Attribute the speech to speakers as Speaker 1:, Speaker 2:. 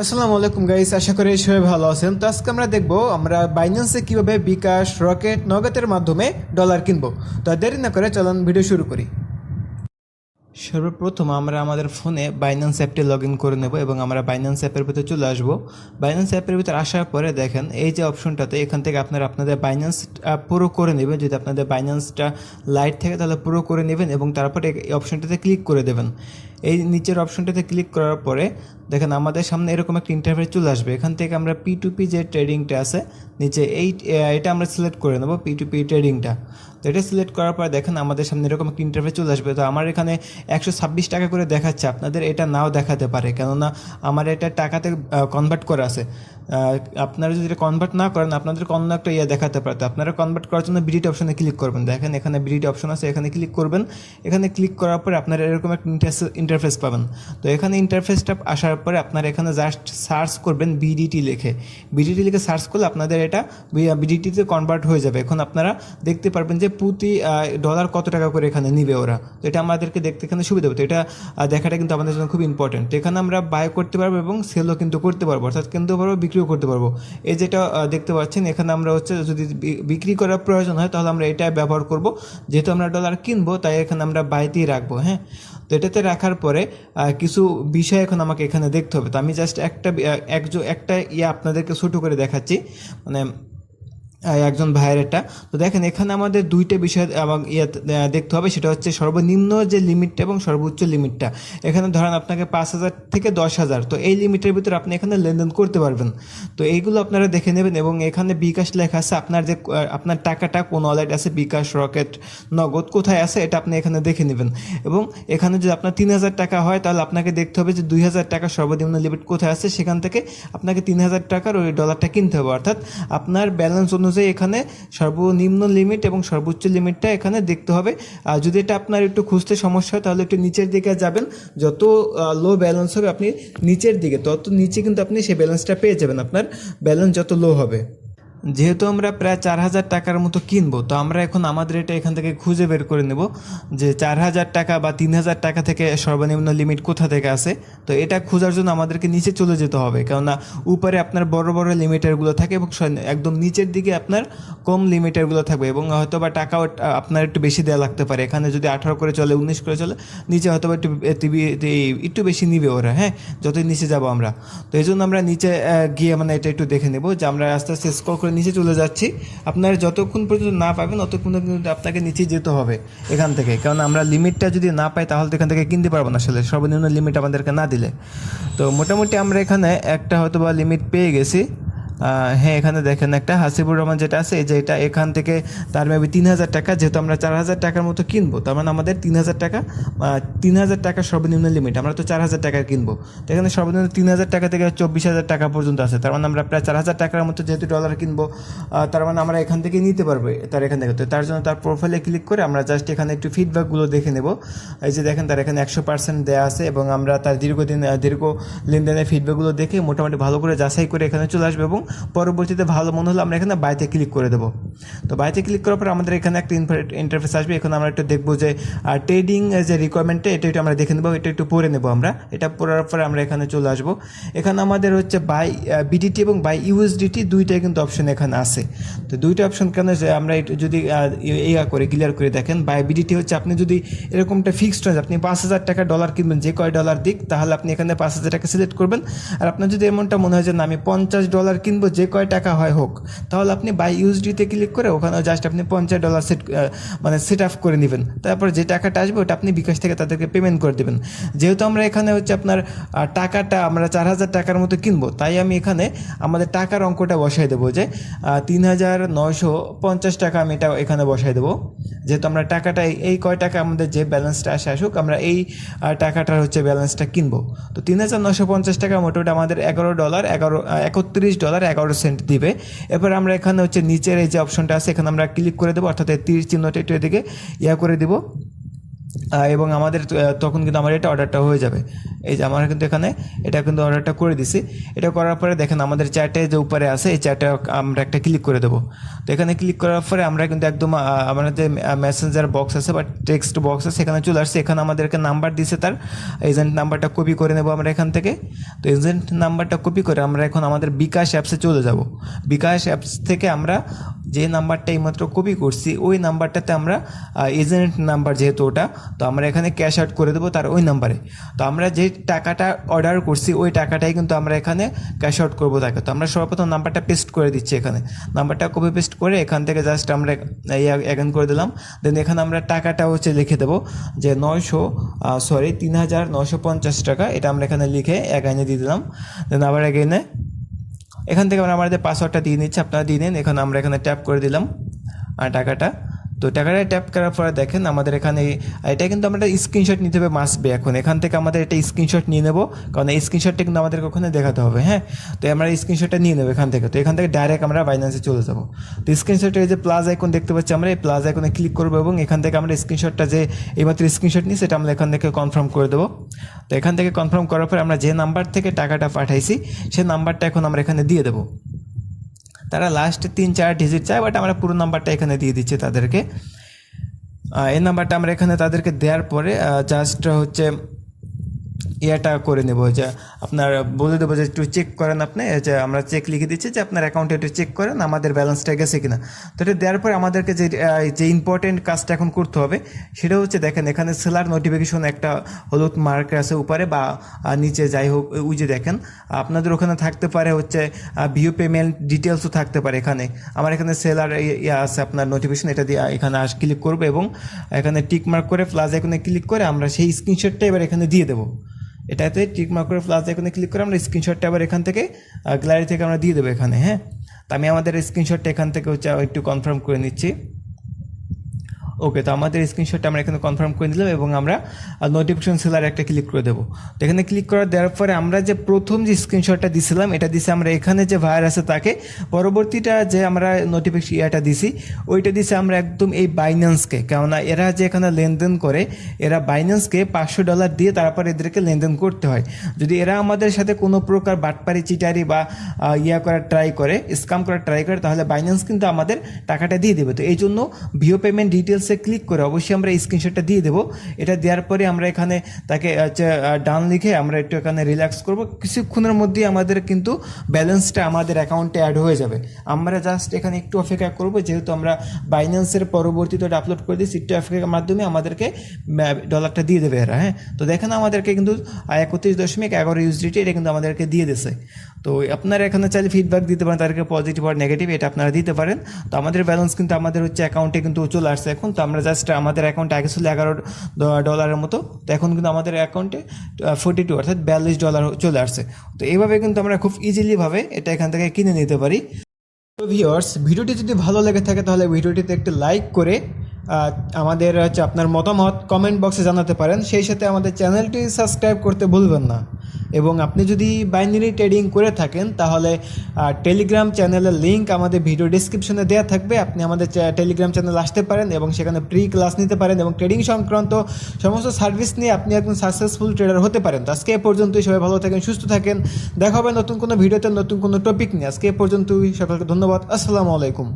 Speaker 1: আসসালামু আলাইকুম গাইস, আশা করি সবাই ভালো আছেন। তো আজকে আমরা দেখবো আমরা বাইন্যান্সে কিভাবে বিকাশ, রকেট, নগদের মাধ্যমে ডলার কিনবো। তো দেরি না করে চলুন ভিডিও শুরু করি। সর্বপ্রথম আমরা আমাদের ফোনে বাইন্যান্স অ্যাপটি লগ ইন করে নেব এবং আমরা বাইন্যান্স অ্যাপের ভিতরে চলে আসবো। বাইন্যান্স অ্যাপের ভিতরে আসার পরে দেখেন এই যে অপশনটাতে, এখান থেকে আপনারা আপনাদের বাইন্যান্স পুরো করে নেবেন। যদি আপনাদের বাইন্যান্সটা লাইট থাকে তাহলে পুরো করে নেবেন এবং তারপরে এই অপশনটাতে ক্লিক করে দেবেন। এই নিচের অপশনটাতে ক্লিক করার পরে দেখেন আমাদের সামনে এরকম একটা ইন্টারফেস চলে আসবে। এখান থেকে আমরা P2P যে ট্রেডিংটা আছে নিচে এটা আমরা সিলেক্ট করে নেব, P2P ট্রেডিংটা। তো এটা সিলেক্ট করার পর দেখেন আমাদের সামনে এরকম একটা ইন্টারফেস চলে আসবে। তো আমার এখানে 126 টাকা করে দেখাচ্ছে, আপনাদের এটা নাও দেখাতে পারে, কেননা আমার এটা টাকাতে কনভার্ট করা আছে। আপনারা যদি এটা কনভার্ট না করেন আপনাদের অন্য একটা দেখাতে পারে। তো আপনারা কনভার্ট করার জন্য বিডিটি অপশনে ক্লিক করবেন। দেখেন এখানে বিডিটি অপশন আছে, এখানে ক্লিক করবেন। এখানে ক্লিক করার পরে আপনারা এরকম একটা ইন্টারফেস পাবেন। তো এখানে ইন্টারফেসটা আসার পরে আপনারা এখানে জাস্ট সার্চ করবেন বিডিটি লিখে সার্চ করলে আপনাদের এটা বিডিটিতে কনভার্ট হয়ে যাবে। এখন আপনারা দেখতে পারবেন যে প্রতি ডলার কত টাকা করে এখানে নিবে ওরা। তো এটা আমাদেরকে দেখতে এখানে সুবিধা হবে। তো এটা দেখাটা কিন্তু আমাদের জন্য খুব ইম্পর্টেন্ট। তো এখানে আমরা বাই করতে পারবো এবং সেলও কিন্তু করতে পারবো, অর্থাৎ কিনতে পারবো, বিক্রিও করতে পারবো। এই যেটা দেখতে পাচ্ছেন এখানে আমরা যদি বিক্রি করার প্রয়োজন হয় তাহলে আমরা এটা ব্যবহার করব। যেহেতু আমরা ডলার কিনবো তাই এখানে আমরা বাইতেই রাখবো। হ্যাঁ, তো এটাতে রাখার পরে কিছু বিষয় এখন আমাকে এখানে দেখতে হবে। তো আমি জাস্ট একটা আপনাদেরকে ছোটো করে দেখাচ্ছি, মানে একজন ভাইয়ের এটা। তো দেখেন এখানে আমাদের দুইটা বিষয় দেখতে হবে, সেটা হচ্ছে সর্বনিম্ন যে লিমিটটা এবং সর্বোচ্চ লিমিটটা। এখানে ধরেন আপনাকে 5,000 থেকে 10,000, তো এই লিমিটের ভিতরে আপনি এখানে লেনদেন করতে পারবেন। তো এইগুলো আপনারা দেখে নেবেন এবং এখানে বিকাশ লেখা আছে, আপনার টাকাটা কোন ওয়ালেট আছে, বিকাশ, রকেট, নগদ কোথায় আছে এটা আপনি এখানে দেখে নেবেন। এবং এখানে যদি আপনার 3,000 টাকা হয় তাহলে আপনাকে দেখতে হবে যে 2,000 টাকা সর্বনিম্ন লিমিট কোথায় আছে, সেখান থেকে আপনাকে 3,000 টাকার ওই ডলারটা কিনতে হবে। অর্থাৎ আপনার ব্যালেন্স অনুযায়ী এখানে সর্বনিম্ন লিমিট এবং সর্বোচ্চ লিমিটটা এখানে দেখতে হবে। আর যদি এটা আপনার একটু খুঁজতে সমস্যা হয় তাহলে একটু নিচের দিকে যাবেন। যত লো ব্যালেন্স হবে আপনি নিচের দিকে, তত নিচে কিন্তু আপনি সেই ব্যালেন্সটা পেয়ে যাবেন, আপনার ব্যালেন্স যত লো হবে। যেহেতু আমরা প্রায় 4,000 টাকার মতো কিনবো, তো আমরা এখন আমাদের এটা এখান থেকে খুঁজে বের করে নেব যে 4,000 টাকা বা 3,000 টাকা থেকে সর্বনিম্ন লিমিট কোথা থেকে আসে। তো এটা খোঁজার জন্য আমাদেরকে নিচে চলে যেতে হবে, কেননা উপরে আপনার বড় বড় লিমিটারগুলো থাকে এবং একদম নিচের দিকে আপনার কম লিমিটারগুলো থাকবে এবং হয়তো বা টাকাও আপনার একটু বেশি দেওয়া লাগতে পারে। এখানে যদি 18 করে চলে, 19 করে চলে, নিচে হয়তো বা একটু বেশি নিবে ওরা। হ্যাঁ, যতই নিচে যাবো আমরা। তো এই জন্য আমরা নিচে গিয়ে মানে এটা একটু দেখে নেব যে আমরা আস্তে আস্তে স্ক্রল করে নিচে চলে যাচ্ছি। আপনারা যতক্ষণ পর্যন্ত না পাবেন ততক্ষণ কিন্তু আপনাকে নিচে যেতে হবে এখান থেকে, কারণ আমরা লিমিটটা যদি না পাই তাহলে তো এখান থেকে কিনতে পারবো না আসলে, সর্বনিম্ন লিমিট আমাদেরকে না দিলে। তো মোটামুটি আমরা এখানে একটা হয়তো বা লিমিট পেয়ে গেছি। হ্যাঁ, এখানে দেখেন একটা হাসিবুর রহমান যেটা আছে, এই যে এটা এখান থেকে তার মেবি 3,000 টাকা, যেহেতু আমরা 4,000 টাকার মতো কিনবো, তার মানে আমাদের 3,000 টাকা 3,000 টাকা সর্বনিম্ন লিমিট। আমরা তো 4,000 টাকা কিনবো, তো এখানে সর্বনিম্ন 3,000 টাকা থেকে 24,000 টাকা পর্যন্ত আছে। তার মানে আমরা প্রায় 4,000 টাকার মতো যেহেতু ডলার কিনবো, তার মানে আমরা এখান থেকে নিতে পারবো তার এখান থেকে। তো তার জন্য তার প্রোফাইলে ক্লিক করে আমরা জাস্ট এখানে একটু ফিডব্যাকগুলো দেখে নেব। এই যে দেখেন তার এখানে 100% দেওয়া আছে এবং আমরা তার দীর্ঘ লেনদেনের ফিডব্যাকগুলো দেখে মোটামুটি ভালো করে যাচাই করে এখানে চলে আসবে এবং পরবর্তীতে ভালো মনে হলে আমরা এখানে বাইতে ক্লিক করে দেবো। তো বাইতে ক্লিক করার পর আমাদের এখানে একটা ইন্টারফেস আসবে। এখন আমরা একটু দেখবো যে ট্রেডিং যে রিকোয়ারমেন্টটা এটা আমরা দেখে নেবো, এটা একটু পড়ে নেবো আমরা। এটা পড়ার পরে আমরা এখানে চলে আসবো। এখানে আমাদের হচ্ছে বাই বিডিটি এবং বাই ইউএসডিটি দুইটাই কিন্তু অপশন এখানে আছে। তো দুইটা অপশন কেন যে আমরা যদি ক্লিয়ার করে দেখেন, বাই বিডিটি হচ্ছে আপনি যদি এরকমটা ফিক্সড হয় আপনি 5,000 টাকা ডলার কিনবেন, যে কয় ডলার দিক, তাহলে আপনি এখানে 5,000 টাকা সিলেক্ট করবেন। আর আপনার যদি এমনটা মনে হয় যে না আমি $50 কিনবো, যে কয় টাকা হয় হোক, তাহলে আপনি বাই ইউএসডিতে ক্লিক করে ওখানে জাস্ট আপনি $50 সেট আপ করে নেবেন। তারপর যে টাকাটা আসবে ওটা আপনি বিকাশ থেকে তাদেরকে পেমেন্ট করে দেবেন। যেহেতু আমরা এখানে হচ্ছে আপনার টাকাটা আমরা 4,000 টাকার মতো কিনবো, তাই আমি এখানে আমাদের টাকার অঙ্কটা বসাই দেবো যে 3,950 টাকা আমি এটা এখানে বসাই দেবো। যেহেতু আমরা টাকাটা এই কয় টাকা আমাদের যে ব্যালেন্সটা আসুক আমরা এই টাকাটার হচ্ছে ব্যালেন্সটা কিনবো। তো 3,950 টাকা মোটামুটি আমাদের $31.11 দিবে। এরপর আমরা এখানে হচ্ছে নিচের এই যে অপশনটা আছে এখানে আমরা ক্লিক করে দেবো, অর্থাৎ এই তীর চিহ্নটা একটু এদিকে করে দেবো। এবং আমাদের তখন কিন্তু আমার এটা অর্ডারটা হয়ে যাবে। এই যে আমরা কিন্তু এখানে এটা কিন্তু অর্ডারটা করে দিছি। এটা করার পরে দেখেন আমাদের চ্যাটে যে উপরে আছে এই চ্যাটে আমরা একটা ক্লিক করে দেবো। তো এখানে ক্লিক করার পরে আমরা কিন্তু একদম আমাদের যে মেসেঞ্জার বক্স আছে বা টেক্সট বক্স আছে সেখানে চলে আসছে। এখানে আমাদেরকে নাম্বার দিছে, তার এজেন্ট নাম্বারটা কপি করে নেব আমরা এখান থেকে। তো এজেন্ট নাম্বারটা কপি করে আমরা এখন আমাদের বিকাশ অ্যাপসে চলে যাব। বিকাশ অ্যাপস থেকে আমরা যে নাম্বারটা এইমাত্র কপি করছি ওই নাম্বারটাতে আমরা এজেন্ট নাম্বার যেহেতু ওটা, তো আমরা এখানে ক্যাশ আউট করে দেবো তার ওই নাম্বারে। তো আমরা যে টাকাটা অর্ডার করছি ওই টাকাটাই কিন্তু আমরা এখানে ক্যাশ আউট করবো তাকে। তো আমরা সর্বপ্রথম নাম্বারটা পেস্ট করে দিচ্ছি এখানে। নাম্বারটা কপি পেস্ট করে এখান থেকে জাস্ট আমরা অ্যাগেন করে দিলাম। দেন এখানে আমরা টাকাটা হচ্ছে লিখে দেবো যে 3,950 টাকা, এটা আমরা এখানে লিখে অ্যাগাইনে দিয়ে দিলাম। দেন আবার অ্যাগাইনে এখান থেকে আমরা আমাদের পাসওয়ার্ডটা দিয়ে নিচ্ছি, আপনারা দিয়ে নিন। এখানে আমরা এখানে ট্যাপ করে দিলাম টাকাটা। তো টাকাটা ট্যাপ করার পরে দেখেন আমাদের এখানে এটা কিন্তু আমরা স্ক্রিনশট নিতে হবে মাস্ট বি। এখন এখান থেকে আমাদের এটা স্ক্রিনশট নিয়ে নেবো, কারণ এই স্ক্রিনশটটা কিন্তু আমাদেরকে ওখানে দেখাতে হবে। হ্যাঁ, তো আমরা স্ক্রিনশটটা নিয়ে নেবো এখান থেকে। তো এখান থেকে ডাইরেক্ট আমরা বাইন্যান্সে চলে যাবো। তো স্ক্রিনশটের যে প্লাস আইকন দেখতে পাচ্ছি আমরা এই প্লাস আইকনে ক্লিক করবো এবং এখান থেকে আমরা স্ক্রিনশটটা যে এইমাত্র স্ক্রিনশট নিই সেটা আমরা এখান থেকে কনফার্ম করে দেবো। তো এখান থেকে কনফার্ম করার পরে আমরা যে নাম্বার থেকে টাকাটা পাঠাইছি সেই নাম্বারটা এখন আমরা এখানে দিয়ে দেবো। তারা লাস্ট 3-4 ডিজিট চায়, বাট আমরা পুরো নাম্বারটা এখানে দিয়ে দিচ্ছি তাদেরকে। এই নাম্বারটা আমরা এখানে তাদেরকে দেওয়ার পরে জাস্ট হচ্ছে ইয়েটা করে নেব, যে আপনার বলে দেবো যে একটু চেক করেন আপনি, যে আমরা চেক লিখে দিচ্ছি যে আপনার অ্যাকাউন্টে একটু চেক করেন আমাদের ব্যালেন্সটা গেছে কিনা। তো এটা দেওয়ার পরে আমাদেরকে যে ইম্পর্টেন্ট কাজটা এখন করতে হবে সেটা হচ্ছে দেখেন এখানে সেলার নোটিফিকেশন একটা হলুদ মার্ক আছে উপরে বা নিচে, যাই হোক ওই যে দেখেন আপনাদের ওখানে থাকতে পারে হচ্ছে ভিউ পেমেন্ট ডিটেলসও থাকতে পারে। এখানে আমার এখানে সেলার ইয়ে আছে আপনার নোটিফিকেশন, এটা দিয়ে এখানে ক্লিক করবো এবং এখানে টিক মার্ক করে প্লাস আইকনে ক্লিক করে আমরা সেই স্ক্রিনশটটা এবার এখানে দিয়ে দেবো। এটাতে টিক মার্ক করে প্লাস আইকনে ক্লিক করে আমরা স্ক্রিনশটটা আবার এখান থেকে গ্যালারি থেকে আমরা দিয়ে দেবো এখানে। হ্যাঁ, তো আমি আমাদের স্ক্রিনশটটা এখান থেকে হচ্ছে একটু কনফার্ম করে নিচ্ছি। ওকে, তো আমাদের স্ক্রিনশটটা আমরা এখানে কনফার্ম করে দিলাম এবং আমরা নোটিফিকেশন সেলার একটা ক্লিক করে দেবো। তো এখানে ক্লিক করার দেওয়ার পরে আমরা যে প্রথম যে স্ক্রিনশটটা দিছিলাম এটা দিছি আমরা এখানে যে ভাইয়ার আছে তাকে, পরবর্তীটা যে আমরা নোটিফিকেশন ইয়েটা দিছি ওইটা দিছি আমরা একদম এই বাইন্যান্সকে, কেননা এরা যে এখানে লেনদেন করে এরা বাইন্যান্সকে $500 দিয়ে তারপর এদেরকে লেনদেন করতে হয়। যদি এরা আমাদের সাথে কোনো প্রকার বাটপারি চিটারি বা করার ট্রাই করে, স্ক্যাম করার ট্রাই করে, তাহলে বাইন্যান্স কিন্তু আমাদের টাকাটা দিয়ে দেবে। তো এই জন্য ভিও পেমেন্ট ডিটেলস ক্লিক করে অবশ্যই আমরা স্ক্রিনশটটা দিয়ে দেবো। এটা দেওয়ার পরে আমরা এখানে তাকে ডান লিখে আমরা একটু এখানে রিল্যাক্স করব। কিছুক্ষণের মধ্যেই আমাদের কিন্তু ব্যালেন্সটা আমাদের অ্যাকাউন্টে অ্যাড হয়ে যাবে। আমরা জাস্ট এখানে একটু অপেক্ষা করব, যেহেতু আমরা বাইন্যান্সের পরবর্তীতে আপলোড করে দিই, একটু অপেক্ষার মাধ্যমে আমাদেরকে ডলারটা দিয়ে দেবে এরা। হ্যাঁ, তো দেখেন আমাদেরকে কিন্তু 31.11 USDT এটা কিন্তু আমাদেরকে দিয়ে দিছে। তো আপনারা এখানে চাইলে ফিডব্যাক দিতে পারেন তাদেরকে, পজিটিভ আর নেগেটিভ এটা আপনারা দিতে পারেন। তো আমাদের ব্যালেন্স কিন্তু আমাদের হচ্ছে অ্যাকাউন্টে কিন্তু চলে আসছে এখন। তো আমরা জাস্ট আমাদের অ্যাকাউন্টে আগে ছিল $11 মতো, তো এখন কিন্তু আমাদের অ্যাকাউন্টে 42 অর্থাৎ $42 চলে আসছে। তো এইভাবে কিন্তু আমরা খুব ইজিলিভাবে এটা এখান থেকে কিনে নিতে পারি। তো ভিউয়ার্স, ভিডিওটি যদি ভালো লেগে থাকে তাহলে ভিডিওটিতে একটি লাইক করে আমাদের হচ্ছে আপনার মতামত কমেন্ট বক্সে জানাতে পারেন। সেই সাথে আমাদের চ্যানেলটি সাবস্ক্রাইব করতে ভুলবেন না। এবং আপনি যদি বাইনারি ট্রেডিং করে থাকেন তাহলে টেলিগ্রাম চ্যানেলের লিঙ্ক আমাদের ভিডিও ডিসক্রিপশনে দেওয়া থাকবে। আপনি আমাদের টেলিগ্রাম চ্যানেল আসতে পারেন এবং সেখানে ফ্রি ক্লাস নিতে পারেন এবং ট্রেডিং সংক্রান্ত সমস্ত সার্ভিস নিয়ে আপনি একজন সাকসেসফুল ট্রেডার হতে পারেন। তো আজকে এ পর্যন্তই, সবাই ভালো থাকেন, সুস্থ থাকেন। দেখা হবে নতুন কোনো ভিডিওতে নতুন কোনো টপিক নিয়ে। আজকে এ পর্যন্তই, সকলকে ধন্যবাদ। আসসালামু আলাইকুম।